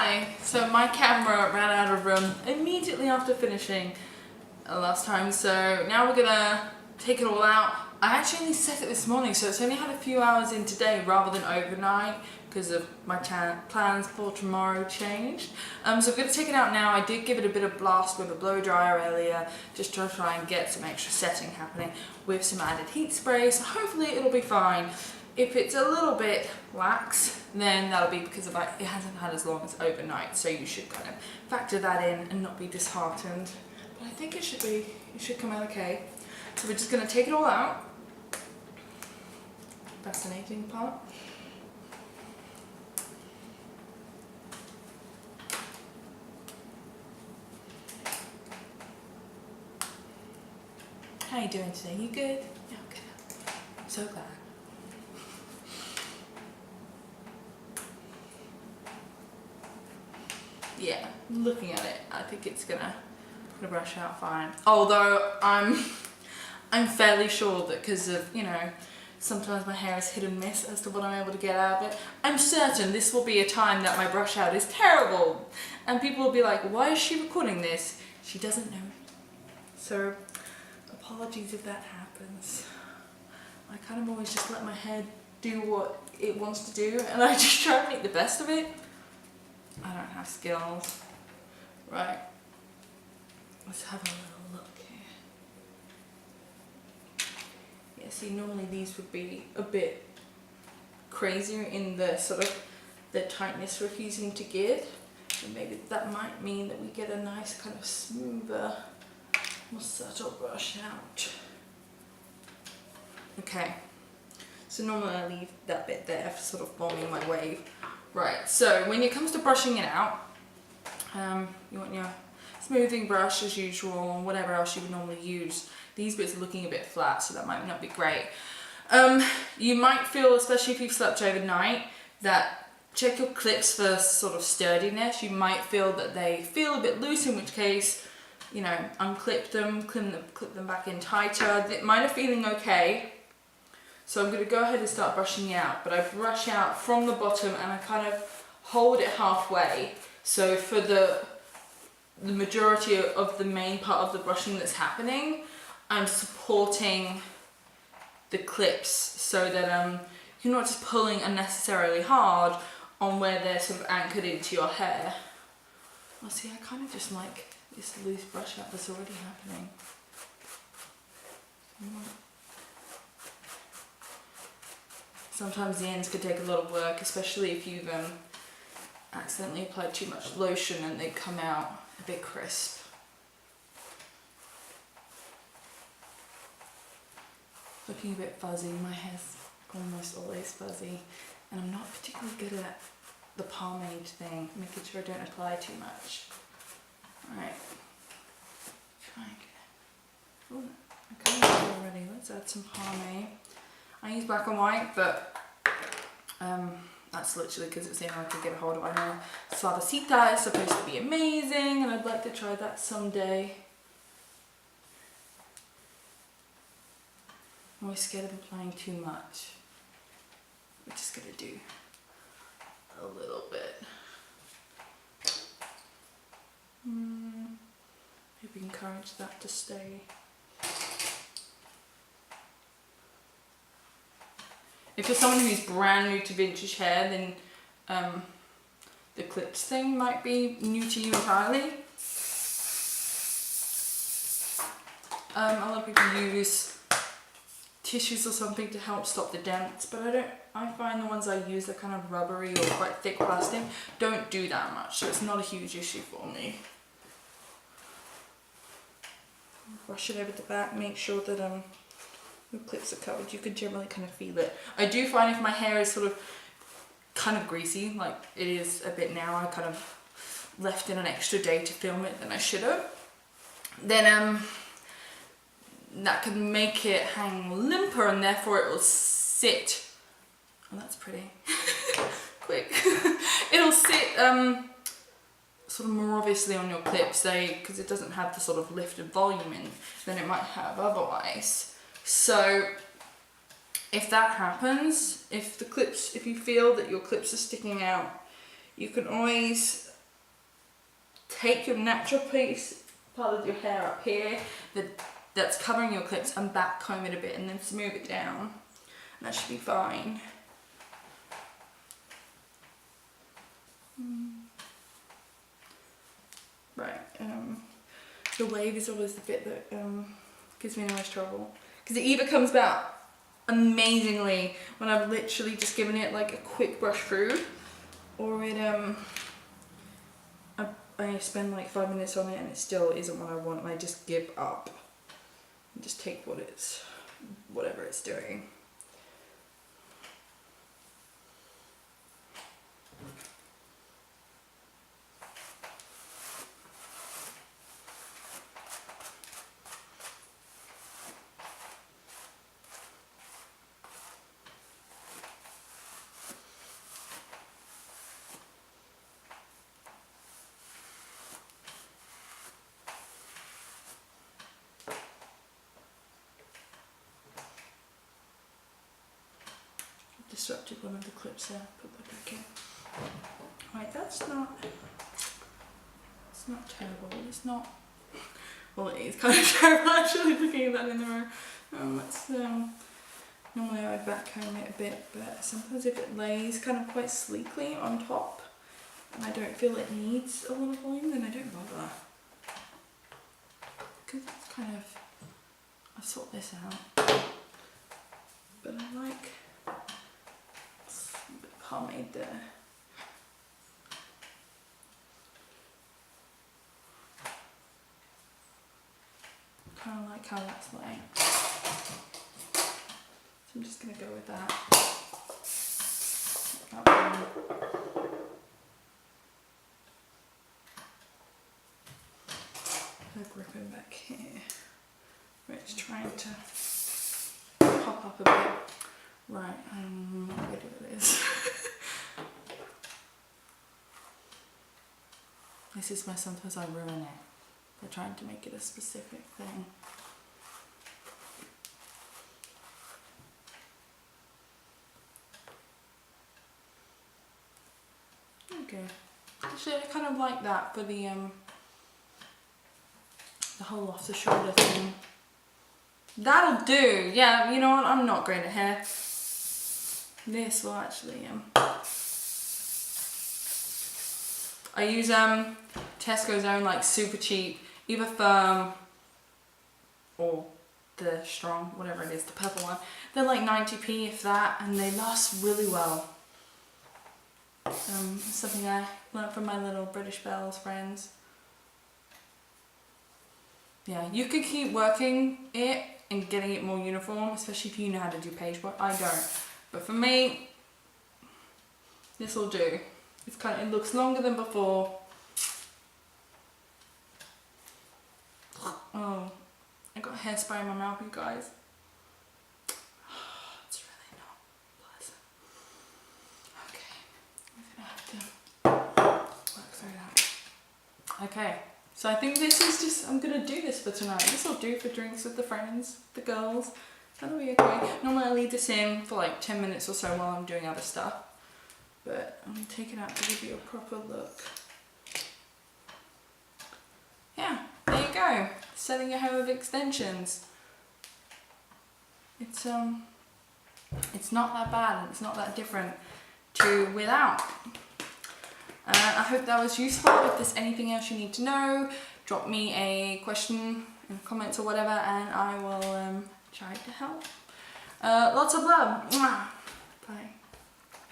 Hi! So my camera ran out of room immediately after finishing last time, so now we're gonna take it all out. I actually only set it this morning, so it's only had a few hours in today rather than overnight because of my plans for tomorrow changed. So I'm gonna take it out now. I did give it a bit of blast with a blow dryer earlier just to try and get some extra setting happening with some added heat spray, so hopefully it'll be fine. If it's a little bit lax, then that'll be because of it hasn't had as long as overnight, so you should kind of factor that in and not be disheartened. But I think it should come out okay. So we're just going to take it all out. Fascinating part. How are you doing today? You good? Yeah, good. I'm so glad. Yeah, looking at it, I think it's gonna brush out fine. Although I'm fairly sure that because of, you know, sometimes my hair is hit and miss as to what I'm able to get out of it. I'm certain this will be a time that my brush out is terrible. And people will be like, why is she recording this? She doesn't know. So, apologies if that happens. I kind of always just let my hair do what it wants to do and I just try to make the best of it. I don't have skills. Right. Let's have a little look here. Yeah, see, normally these would be a bit crazier in the sort of the tightness refusing to give. And maybe that might mean that we get a nice kind of smoother, more subtle brush out. Okay. So normally I leave that bit there for sort of forming my wave. Right, so when it comes to brushing it out, you want your smoothing brush as usual, and whatever else you would normally use. These bits are looking a bit flat, so that might not be great. You might feel, especially if you've slept overnight, that check your clips for sort of sturdiness. You might feel that they feel a bit loose, in which case, you know, unclip them, clip them back in tighter. Mine are feeling okay. So I'm going to go ahead and start brushing it out, but I brush out from the bottom and I kind of hold it halfway. So for the majority of the main part of the brushing that's happening, I'm supporting the clips so that you're not just pulling unnecessarily hard on where they're sort of anchored into your hair. Well, see, I kind of just like this loose brush out that's already happening. Sometimes the ends could take a lot of work, especially if you've accidentally applied too much lotion and they come out a bit crisp. Looking a bit fuzzy, my hair's almost always fuzzy, and I'm not particularly good at the pomade thing, making sure I don't apply too much. Alright, try and get it. Oh, okay, already. Let's add some pomade. I use black and white, but that's literally because it's the only one I can get a hold of. I know Suavecita is supposed to be amazing, and I'd like to try that someday. I'm always scared of applying too much. We're just gonna do a little bit. Maybe encourage that to stay. If you're someone who's brand new to vintage hair, then the clips thing might be new to you entirely. A lot of people use tissues or something to help stop the dents, but I find the ones I use are kind of rubbery or quite thick plastic. Don't do that much, so it's not a huge issue for me. Brush it over the back, make sure that your clips are covered. You can generally kind of feel it. I do find if my hair is sort of kind of greasy, like it is a bit now, I kind of left in an extra day to film it than I should have, then that can make it hang limper and therefore it will sit. Oh, that's pretty. Quick. It'll sit sort of more obviously on your clips, because it doesn't have the sort of lift and volume in than it might have otherwise. So if that happens, if you feel that your clips are sticking out, you can always take your natural piece, part of your hair up here, that's covering your clips, and back comb it a bit and then smooth it down. And that should be fine. Right, the wave is always the bit that gives me the most trouble. Because it either comes out amazingly when I've literally just given it like a quick brush through, or it I spend like 5 minutes on it and it still isn't what I want, and I just give up and just take whatever it's doing. Disrupted one of the clips there, put that back in. Right, that's not terrible, it's not, well it is kind of terrible actually looking at that in the mirror. Normally I would back comb it a bit, but sometimes if it lays kind of quite sleekly on top and I don't feel it needs a lot of volume, then I don't bother. Because it's kind of, I'll sort this out, but I like pomade there. Kind of like how that's laying. So I'm just going to go with that. The gripping back here, where it's trying to pop up a bit. Right, I'm not ready with this. This is where sometimes I ruin it. By trying to make it a specific thing. Okay. Actually, I kind of like that for the whole off the shoulder thing. That'll do. Yeah, you know what? I'm not great at hair. This will actually I use Tesco's own like super cheap, either firm or the strong, whatever it is, the purple one. They're like 90p if that, and they last really well. Something I learned from my little British Bells friends. Yeah, you could keep working it and getting it more uniform, especially if you know how to do page work. I don't, but for me, this will do. It's kind of, it looks longer than before. Oh, I got hairspray in my mouth, you guys. It's really not pleasant. Okay, I'm gonna have to work through that. Okay, so I think this is just, I'm gonna do this for tonight. This will do for drinks with the friends, the girls. That'll be okay. Normally I leave this in for like 10 minutes or so while I'm doing other stuff. But I'm going to take it out to give you a proper look. Yeah, there you go. Setting your hair with extensions. It's not that bad, and it's not that different to without. I hope that was useful. If there's anything else you need to know, drop me a question in the comments or whatever, and I will try to help. Lots of love. Bye.